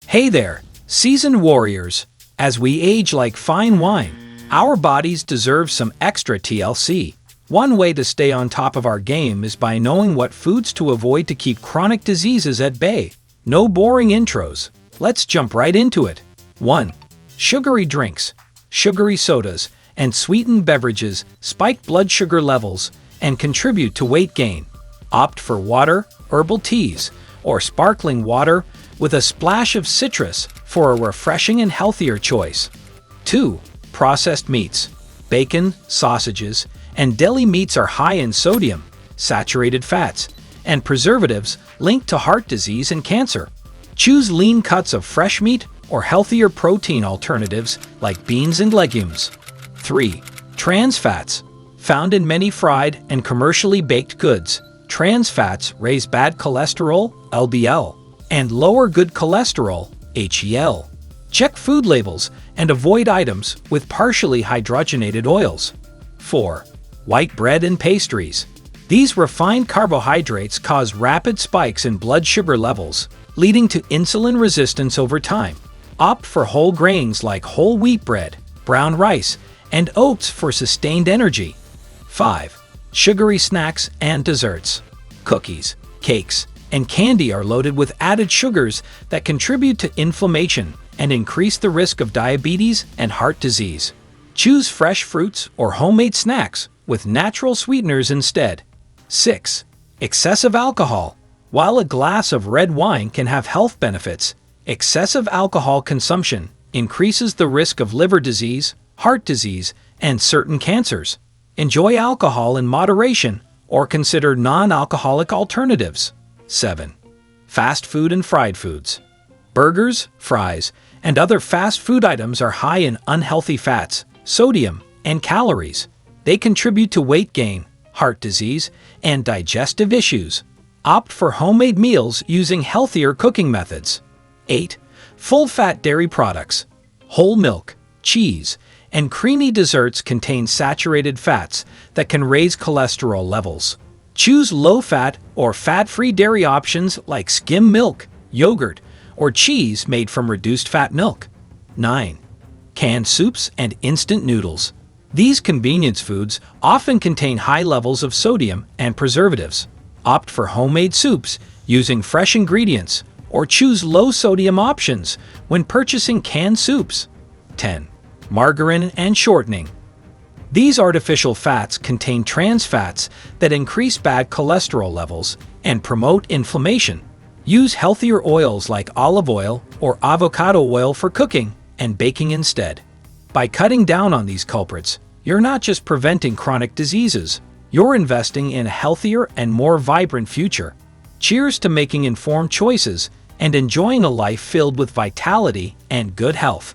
Hey there, seasoned warriors. As we age like fine wine, our bodies deserve some extra TLC. One way to stay on top of our game is by knowing what foods to avoid to keep chronic diseases at bay. No boring intros. Let's jump right into it. 1. Sugary drinks. Sugary sodas and sweetened beverages spike blood sugar levels and contribute to weight gain. Opt for water, herbal teas, or sparkling water with a splash of citrus for a refreshing and healthier choice. 2. Processed meats. Bacon, sausages, and deli meats are high in sodium, saturated fats, and preservatives linked to heart disease and cancer. Choose lean cuts of fresh meat or healthier protein alternatives like beans and legumes. 3. Trans fats. Found in many fried and commercially baked goods, trans fats raise bad cholesterol, LDL, and lower good cholesterol, HDL. Check food labels and avoid items with partially hydrogenated oils. 4. White bread and pastries. These refined carbohydrates cause rapid spikes in blood sugar levels, leading to insulin resistance over time. Opt for whole grains like whole wheat bread, brown rice, and oats for sustained energy. 5. Sugary snacks and desserts. Cookies, cakes, and candy are loaded with added sugars that contribute to inflammation and increase the risk of diabetes and heart disease. Choose fresh fruits or homemade snacks with natural sweeteners instead. 6. Excessive alcohol. While a glass of red wine can have health benefits, excessive alcohol consumption increases the risk of liver disease, heart disease, and certain cancers. Enjoy alcohol in moderation or consider non-alcoholic alternatives. 7. Fast food and fried foods. Burgers, fries, and other fast food items are high in unhealthy fats, sodium, and calories. They contribute to weight gain, heart disease, and digestive issues. Opt for homemade meals using healthier cooking methods. 8. Full-fat dairy products. Whole milk, cheese, and creamy desserts contain saturated fats that can raise cholesterol levels. Choose low-fat or fat-free dairy options like skim milk, yogurt, or cheese made from reduced-fat milk. 9. Canned soups and instant noodles. These convenience foods often contain high levels of sodium and preservatives. Opt for homemade soups using fresh ingredients or choose low-sodium options when purchasing canned soups. 10. Margarine and shortening. These artificial fats contain trans fats that increase bad cholesterol levels and promote inflammation. Use healthier oils like olive oil or avocado oil for cooking and baking instead. By cutting down on these culprits, you're not just preventing chronic diseases, you're investing in a healthier and more vibrant future. Cheers to making informed choices and enjoying a life filled with vitality and good health.